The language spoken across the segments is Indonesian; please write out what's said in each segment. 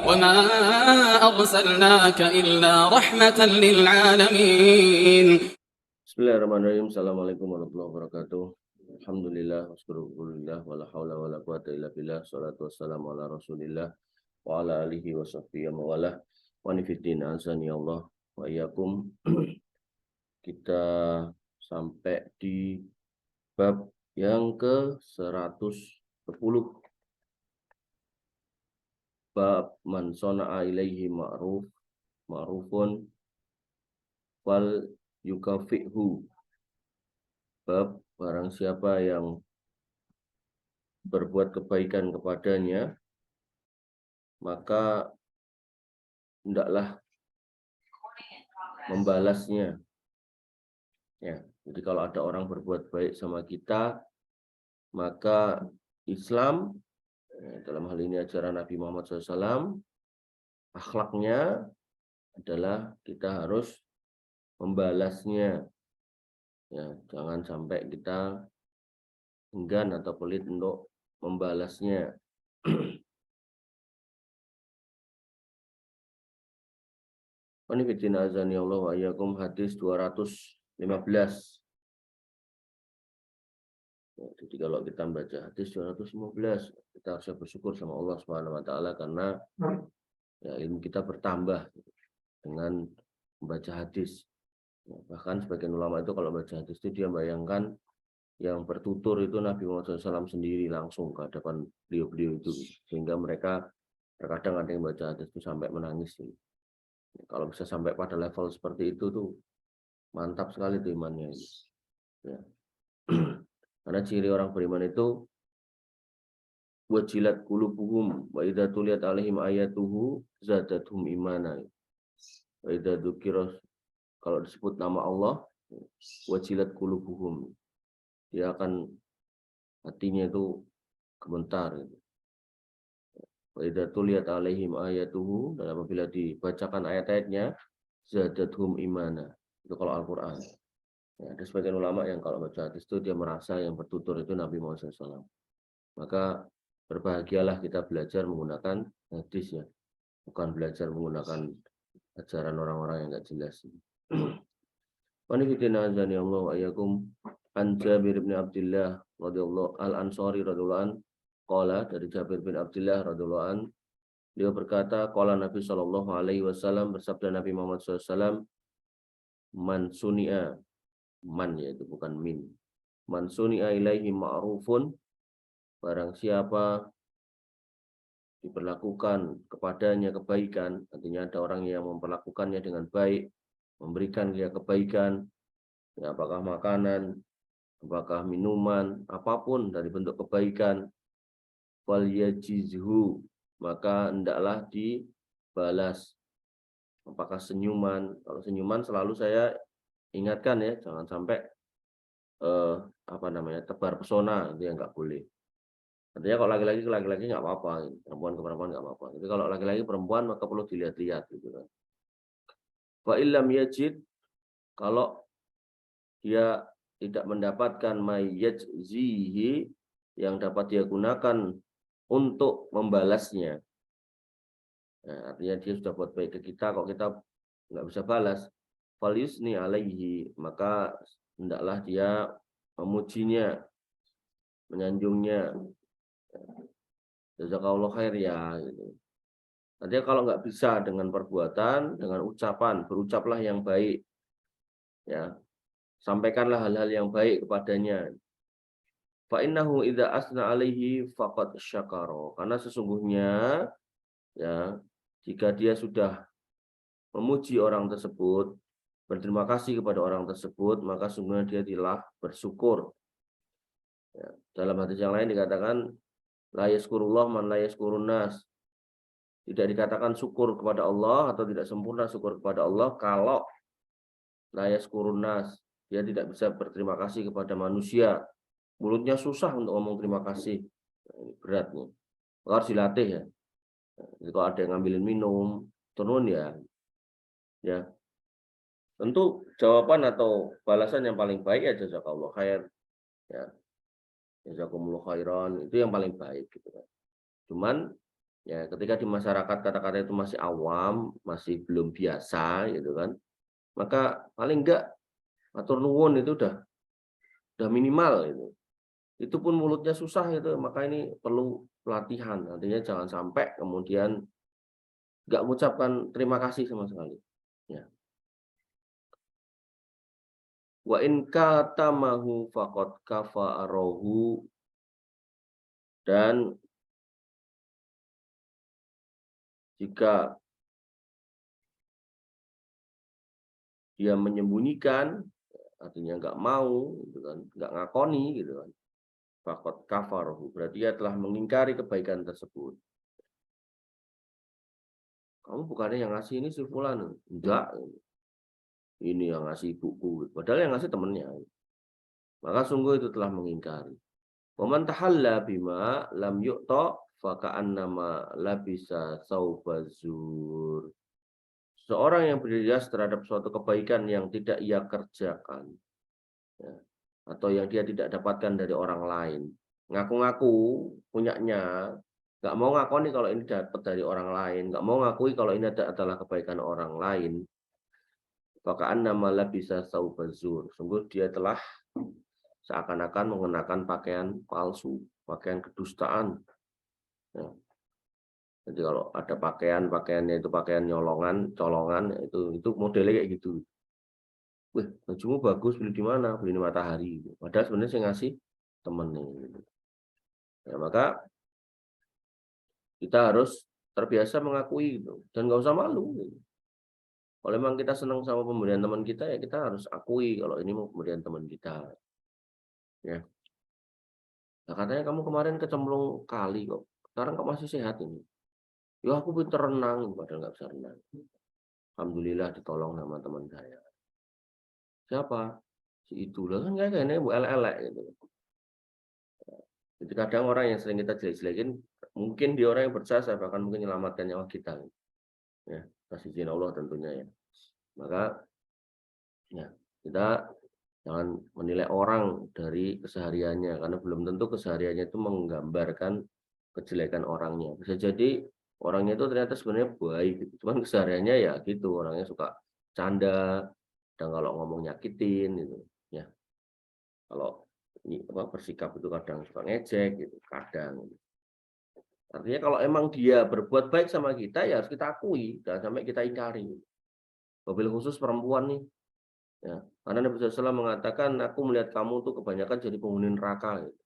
وما أرسلناك إلا رحمة للعالمين. Bismillahirrahmanirrahim. Assalamualaikum warahmatullahi wabarakatuh. Alhamdulillah, wassalulillah, wala hawla wala quwata illa billah, salatu wassalamu ala rasulillah, wa ala alihi wa sahbihi wa mawalah, wa nifidin azani Allah, wa iyyakum. Kita sampai di bab yang ke-110. Bab man sona'a ilaihi ma'rufun wal yukafi'hu. Bab barang siapa yang berbuat kebaikan kepadanya, maka hendaklah membalasnya. Ya, jadi kalau ada orang berbuat baik sama kita, maka Islam, dalam hal ini ajaran Nabi Muhammad SAW, akhlaknya adalah kita harus membalasnya. Ya, jangan sampai kita enggan atau pelit untuk membalasnya. Qanifiddin azani Allah wa iyyakum, hadis 215. Ya, jadi kalau kita baca hadis 215, kita harus bersyukur sama Allah Subhanahu wa taala karena ya, ilmu kita bertambah dengan membaca hadis. Ya, bahkan sebagian ulama itu kalau baca hadis itu dia bayangkan yang bertutur itu Nabi Muhammad SAW sendiri langsung ke hadapan beliau-beliau itu, sehingga mereka terkadang ada yang baca hadis itu sampai menangis. Kalau bisa sampai pada level seperti itu tuh mantap sekali tuh imannya. Ya. Karena ciri orang beriman itu wajilat qulubuhum wa idza tuliyat alaihim ayatuhu zadatuhum imana. Wa idza dzukira, kalau disebut nama Allah, wajilat qulubuhum, dia akan hatinya itu gemetar gitu. Wa idza tuliyat alaihim ayatuhu, dan apabila dibacakan ayat-ayatnya, zadatuhum imana. Itu kalau Al-Qur'an. Ya, ada sebagian ulama yang kalau baca hadis itu dia merasa yang bertutur itu Nabi Muhammad SAW. Maka berbahagialah kita belajar menggunakan hadis, ya, bukan belajar menggunakan ajaran orang-orang yang enggak jelas. Qanifiddin azani Allah wa iyyakum, an Jabir bin Abdullah radhiyallahu al-Ansari radhiyallahu an, qala, dari Jabir bin Abdullah radhiyallahu an, dia berkata, qala Nabi sallallahu alaihi wasallam, bersabda Nabi Muhammad SAW, man suni'a, man yaitu bukan min, man suni'a ilaihi ma'rufun, barang siapa diperlakukan kepadanya kebaikan, artinya ada orang yang memperlakukannya dengan baik, memberikan dia kebaikan, ya, apakah makanan, apakah minuman, apapun dari bentuk kebaikan, wal yajizhu, maka hendaklah dibalas. Apakah senyuman? Kalau senyuman selalu saya ingatkan, ya, jangan sampai tebar pesona, itu yang nggak boleh. Artinya kalau laki-laki ke laki-laki nggak apa-apa, perempuan ke perempuan nggak apa-apa. Jadi kalau laki-laki perempuan maka perlu dilihat-lihat gitu kan. Wa illam yajid, kalau dia tidak mendapatkan mayyajzihi, yang dapat dia gunakan untuk membalasnya. Nah, artinya dia sudah buat baik ke kita, kok kita nggak bisa balas, fal yusni alaihi, maka hendaklah dia memujinya, menyanjungnya. Jazakallahu khair, ya, gitu. Artinya kalau nggak bisa dengan perbuatan, dengan ucapan, berucaplah yang baik, ya, sampaikanlah hal-hal yang baik kepadanya. Fa innahu idza asna alaihi faqad syakara, karena sesungguhnya, ya, jika dia sudah memuji orang tersebut, berterima kasih kepada orang tersebut, maka sesungguhnya dia telah bersyukur. Ya, dalam hadis yang lain dikatakan, la yaskurullah man la yaskurun nas. Tidak dikatakan syukur kepada Allah atau tidak sempurna syukur kepada Allah kalau la yaskurun nas, dia tidak bisa berterima kasih kepada manusia. Mulutnya susah untuk ngomong terima kasih. Berat nih. Harus dilatih, ya. Jadi kalau ada yang ngambilin minum, turun, ya. Ya. Tentu jawaban atau balasan yang paling baik ya jazakallahu khair. Ya. Jazakumullah khairan, itu yang paling baik gitu kan. Cuman Ya, ketika di masyarakat kata-kata itu masih awam, masih belum biasa gitu kan, maka paling enggak matur nuwun itu udah minimal itu. Itu pun mulutnya susah itu, maka ini perlu pelatihan. Artinya jangan sampai kemudian nggak mengucapkan terima kasih sama sekali. Ya. Wa in katamahu faqad kafa'arahu, dan jika dia menyembunyikan, artinya nggak mau, gitu kan, nggak ngakoni, gitu kan, faqad kafarahu, berarti dia telah mengingkari kebaikan tersebut. Kamu bukannya yang ngasih ini si fulan? Enggak, ini yang ngasih ibuku. Padahal yang ngasih temennya. Maka sungguh itu telah mengingkari. Wa man tahalla bima lam yu'ta faka'annama labisa saubazur. Seorang yang berhias terhadap suatu kebaikan yang tidak ia kerjakan, ya, atau yang dia tidak dapatkan dari orang lain, ngaku-ngaku punyanya, nggak mau ngakoni kalau ini dapat dari orang lain, nggak mau ngakui kalau ini adalah kebaikan orang lain, faka'annama labisa saubazur. Sungguh dia telah seakan-akan mengenakan pakaian palsu, pakaian kedustaan. Ya. Jadi kalau ada pakaiannya itu pakaian nyolongan, colongan, itu modelnya kayak gitu. Wih, bajumu bagus, beli di mana? Beli di Matahari. Padahal sebenarnya saya ngasih temennya. Gitu. Ya, maka kita harus terbiasa mengakui gitu. Dan nggak usah malu. Gitu. Kalau memang kita senang sama pemberian teman kita, ya kita harus akui kalau ini mau pemberian teman kita. Ya. Nah, katanya kamu kemarin kecemplung kali kok. Sekarang kok masih sehat ini? Ya aku pinter renang, padahal nggak bisa renang. Alhamdulillah ditolong sama teman saya. Siapa? Si itu lah kan kayaknya bu elek gitu. Jadi kadang orang yang sering kita jelek-jelekin, mungkin dia orang yang berjasa, bahkan mungkin menyelamatkan nyawa kita. Ya, kasih izin Allah tentunya ya. Maka ya kita jangan menilai orang dari kesehariannya, karena belum tentu kesehariannya itu menggambarkan kejelekan orangnya. Bisa jadi orangnya itu ternyata sebenarnya baik, gitu. Cuman kesehariannya ya gitu, orangnya suka canda, dan kalau ngomong nyakitin gitu. Ya, kalau bersikap itu kadang suka ngejek gitu, kadang. Artinya kalau emang dia berbuat baik sama kita, ya harus kita akui, jangan sampai kita ingkari. Wabil khusus perempuan nih, ya. Karena Nabi SAW mengatakan, aku melihat kamu tuh kebanyakan jadi penghuni neraka. Gitu.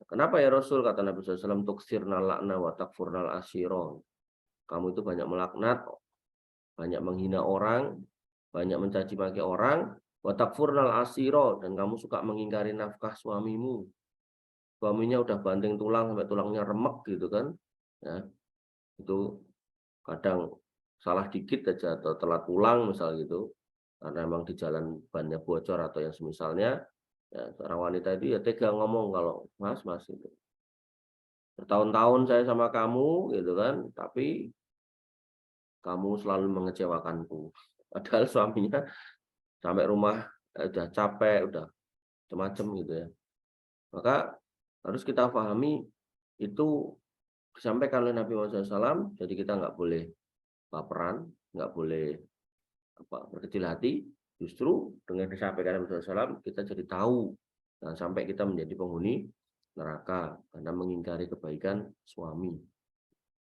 Kenapa ya Rasul? Kata Nabi SAW, tuksirnal lakna wa takfurnal asyiro. Kamu itu banyak melaknat, banyak menghina orang, banyak mencaci maki orang, wa takfurnal asyiro, dan kamu suka mengingkari nafkah suamimu. Suaminya udah banting tulang sampai tulangnya remek gitu kan. Ya, itu kadang salah dikit aja atau telat pulang misal gitu, karena memang di jalan bannya bocor atau yang semisalnya, ya seorang wanita itu ya tega ngomong kalau mas itu bertahun-tahun saya sama kamu gitu kan, tapi kamu selalu mengecewakanku. Padahal suaminya sampai rumah udah capek, udah macam-macam gitu ya. Maka harus kita pahami itu disampaikan oleh Nabi Muhammad SAW, jadi kita nggak boleh baperan, nggak boleh berkecil hati. Justru dengan disampaikan Nabi SAW, kita jadi tahu, dan sampai kita menjadi penghuni neraka karena mengingkari kebaikan suami.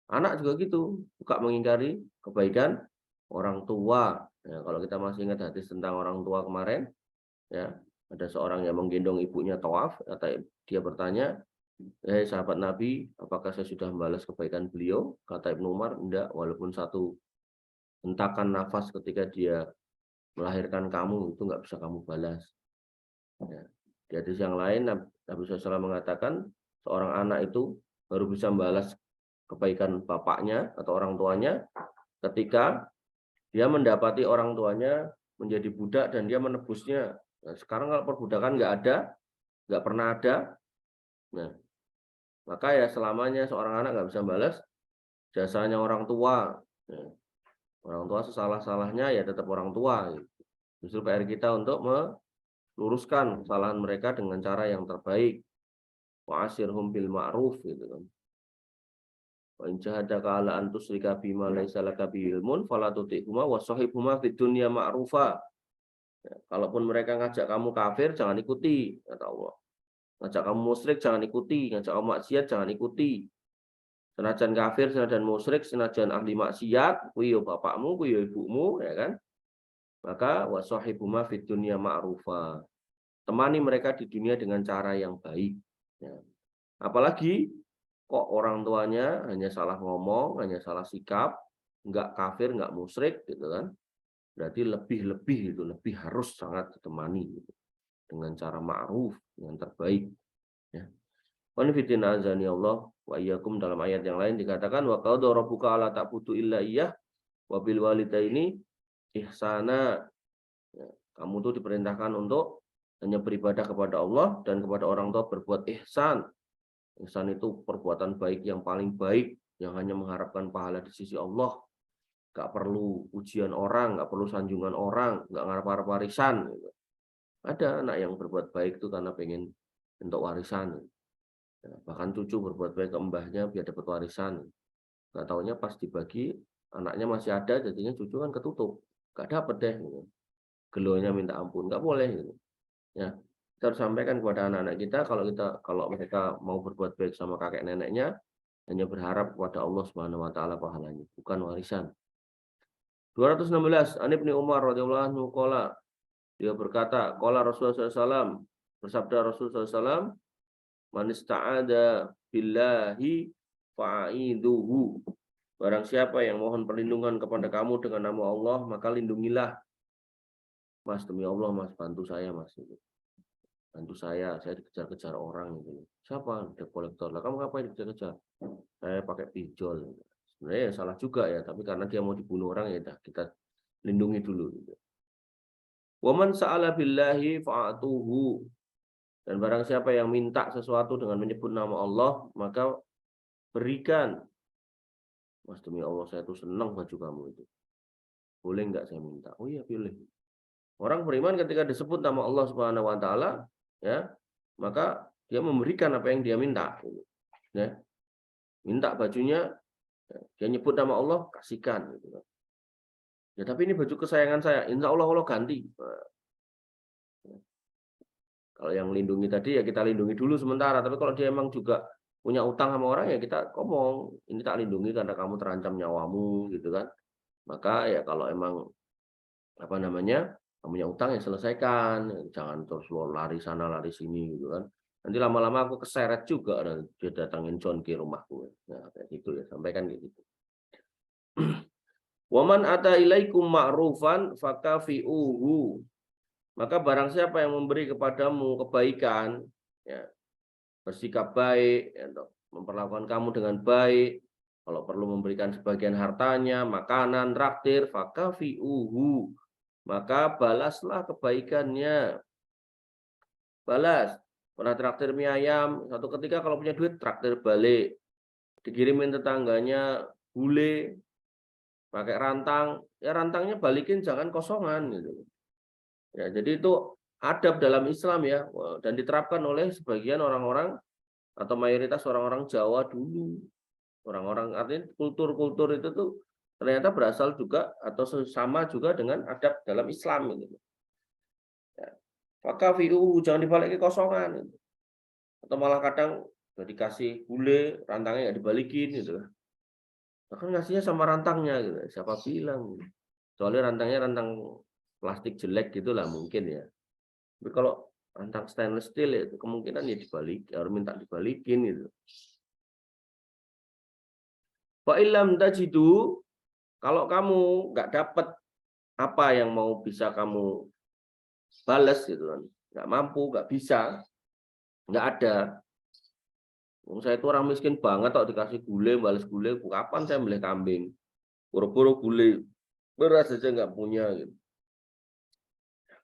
Anak juga gitu, suka mengingkari kebaikan orang tua. Ya, kalau kita masih ingat hadis tentang orang tua kemarin, ya ada seorang yang menggendong ibunya tawaf, atau dia bertanya, sahabat Nabi, apakah saya sudah membalas kebaikan beliau? Kata Ibnu Umar, enggak, walaupun satu hentakan nafas ketika dia melahirkan kamu itu nggak bisa kamu balas. Ya. Di hadis yang lain Nabi SAW mengatakan seorang anak itu baru bisa membalas kebaikan bapaknya atau orang tuanya ketika dia mendapati orang tuanya menjadi budak dan dia menebusnya. Nah, sekarang kalau perbudakan nggak pernah ada, nah, maka ya selamanya seorang anak nggak bisa balas jasanya orang tua. Nah, orang tua sesalah-salahnya ya tetap orang tua. Justru PR kita untuk meluruskan kesalahan mereka dengan cara yang terbaik. Wa'asirhum bil ma'ruf gitu kan. Wa in jahadaka ala an tusyrika bima laisa laka bihi ilmun fala tuti'huma wa shahibhuma fid dunya ma'rufa. Ya, kalaupun mereka ngajak kamu kafir, jangan ikuti, kata Allah. Ngajak kamu musyrik, jangan ikuti. Ngajak kamu maksiat, jangan ikuti. Senajan kafir, senajan musyrik, senajan ahli maksiat, kuwi yo bapakmu, kuwi yo ibumu, ya kan? Maka wasahibuma fid dunya ma'rufa. Temani mereka di dunia dengan cara yang baik. Ya. Apalagi kok orang tuanya hanya salah ngomong, hanya salah sikap, enggak kafir, enggak musyrik, gitu kan? Berarti lebih itu lebih harus sangat ditemani gitu, dengan cara ma'ruf, yang terbaik. Ya. Qanifitina azani Allah wa iyyakum, dalam ayat yang lain dikatakan wa qad rabbuka alla ta'budu illa iyyah wa bil walidaini ihsana. Ya, kamu tuh diperintahkan untuk hanya beribadah kepada Allah dan kepada orang tua berbuat ihsan. Ihsan itu perbuatan baik yang paling baik, yang hanya mengharapkan pahala di sisi Allah. Gak perlu ujian orang, gak perlu sanjungan orang, gak ngarep-ngarep warisan. Gitu. Ada anak yang berbuat baik itu karena pengen untuk warisan. Ya, bahkan cucu berbuat baik ke mbahnya biar dapat warisan. Gak taunya pas dibagi, anaknya masih ada, jadinya cucu kan ketutup. Gak dapat deh. Gitu. Gelonya minta ampun, gak boleh. Gitu. Ya, kita harus sampaikan kepada anak-anak kita kalau mereka mau berbuat baik sama kakek neneknya, hanya berharap kepada Allah Subhanahu wa taala pahalanya, bukan warisan. 216, An Ibnu Umar radhiyallahu anhu qala, dia berkata, qala Rasulullah SAW, bersabda Rasulullah SAW, man ista'ada billahi fa'iduhu. Barang siapa yang mohon perlindungan kepada kamu dengan nama Allah, maka lindungilah. Mas, demi Allah, Mas, bantu saya, Mas. Bantu saya dikejar-kejar orang gitu. Siapa? Debt collector. Lah kamu ngapain dikejar-kejar? Saya pakai pinjol. Sebenarnya ya salah juga ya, tapi karena dia mau dibunuh orang ya kita lindungi dulu gitu. Waman sa'ala billahi fa'atuhu. Dan barang siapa yang minta sesuatu dengan menyebut nama Allah, maka berikan. Mas, demi Allah saya tuh senang baju kamu itu. Boleh enggak saya minta? Oh iya, pilih. Orang beriman ketika disebut nama Allah Subhanahu wa taala, ya, maka dia memberikan apa yang dia minta. Ya. Minta bajunya, dia nyebut nama Allah, kasihkan. Gitu. Ya, tapi ini baju kesayangan saya, insya Allah Allah ganti. Nah, kalau yang lindungi tadi ya kita lindungi dulu sementara, tapi kalau dia emang juga punya utang sama orang ya kita ngomong, ini tak lindungi karena kamu terancam nyawamu, gitu kan. Maka ya kalau emang apa namanya, kamu punya utang ya selesaikan, jangan terus lo lari sana lari sini gitu kan. Nanti lama-lama aku keseret juga dan dia datangin John ke rumahku. Nah, kayak gitu ya, sampaikan kayak gitu. Waman ata ilaikum ma'rufan fakafi'uhu. Maka barang siapa yang memberi kepadamu kebaikan, ya, bersikap baik, ya, memperlakukan kamu dengan baik, kalau perlu memberikan sebagian hartanya, makanan, traktir, fakafi'uhu. Maka balaslah kebaikannya. Balas. Pernah traktir mie ayam, satu ketika kalau punya duit traktir balik. Dikirimin tetangganya gulai pakai rantang, ya rantangnya balikin jangan kosongan gitu. Ya, jadi itu adab dalam Islam ya, dan diterapkan oleh sebagian orang-orang atau mayoritas orang-orang Jawa dulu. Orang-orang artinya kultur-kultur itu tuh ternyata berasal juga atau sama juga dengan adab dalam Islam gitu. Ya. Maka jangan dibalikin kosongan gitu. Atau malah kadang udah dikasih gulai, rantangnya nggak dibalikin gitu. Bahkan ngasihnya sama rantangnya gitu. Siapa bilang? Soalnya rantangnya rantang plastik jelek gitulah mungkin ya. Tapi kalau rantang stainless steel ya, itu kemungkinan ya dibalik, harus minta dibalikin gitu. Fa illam tajidu, kalau kamu nggak dapat apa yang mau bisa kamu balas gitu kan, nggak mampu, nggak bisa, nggak ada. Saya itu orang miskin banget, kok dikasih gulai, balas gulai, kapan saya beli kambing? Buru-buru gulai, beras aja nggak punya gitu.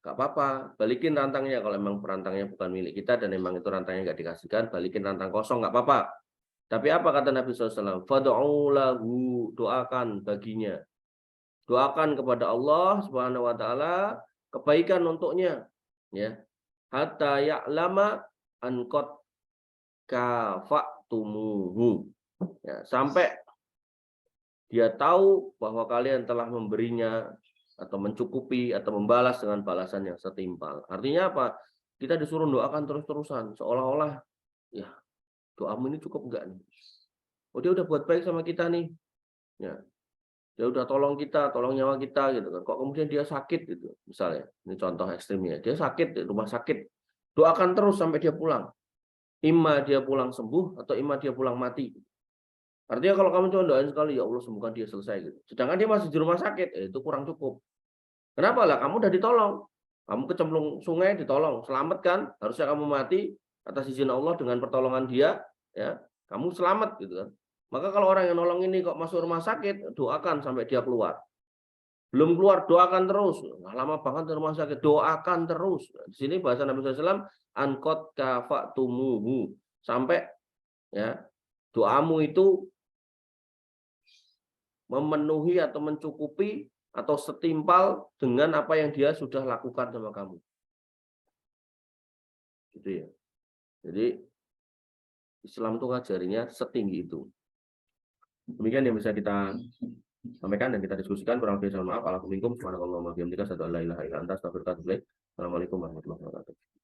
Gak apa-apa, balikin rantangnya kalau memang perantangnya bukan milik kita dan memang itu rantangnya nggak dikasihkan, balikin rantang kosong nggak apa-apa. Tapi apa kata Nabi SAW? Fad'u lahu, doakan baginya. Doakan kepada Allah Subhanahu wa taala kebaikan untuknya, ya. Hatta ya'lama an qad kafa'tumuhu. Ya, sampai Dia tahu bahwa kalian telah memberinya atau mencukupi atau membalas dengan balasan yang setimpal. Artinya apa? Kita disuruh doakan terus-terusan, seolah-olah ya doamu ini cukup enggak nih? Oh dia udah buat baik sama kita nih, ya dia udah tolong kita, tolong nyawa kita gitu kan. Kok kemudian dia sakit gitu, misalnya. Ini contoh ekstrimnya. Dia sakit di rumah sakit. Doakan terus sampai dia pulang. Imma dia pulang sembuh atau imma dia pulang mati. Artinya kalau kamu cuma doain sekali, ya Allah sembuhkan dia selesai gitu. Sedangkan dia masih di rumah sakit, itu kurang cukup. Kenapa lah? Kamu udah ditolong. Kamu kecemplung sungai ditolong, selamat kan? Harusnya kamu mati atas izin Allah dengan pertolongan dia, ya. Kamu selamat gitu kan. Maka kalau orang yang nolong ini kok masuk rumah sakit, doakan sampai dia keluar. Belum keluar, doakan terus. Nah, lama banget di rumah sakit, doakan terus. Di sini bahasa Nabi SAW, ankot kafatumuhu. Sampai ya doamu itu memenuhi atau mencukupi atau setimpal dengan apa yang dia sudah lakukan sama kamu. Gitu ya. Jadi Islam itu ngajarinya setinggi itu. Demikian yang bisa kita sampaikan dan kita diskusikan. Kurang lebih mohon maaf. Assalamualaikum warahmatullahi wabarakatuh. Assalamualaikum warahmatullahi wabarakatuh.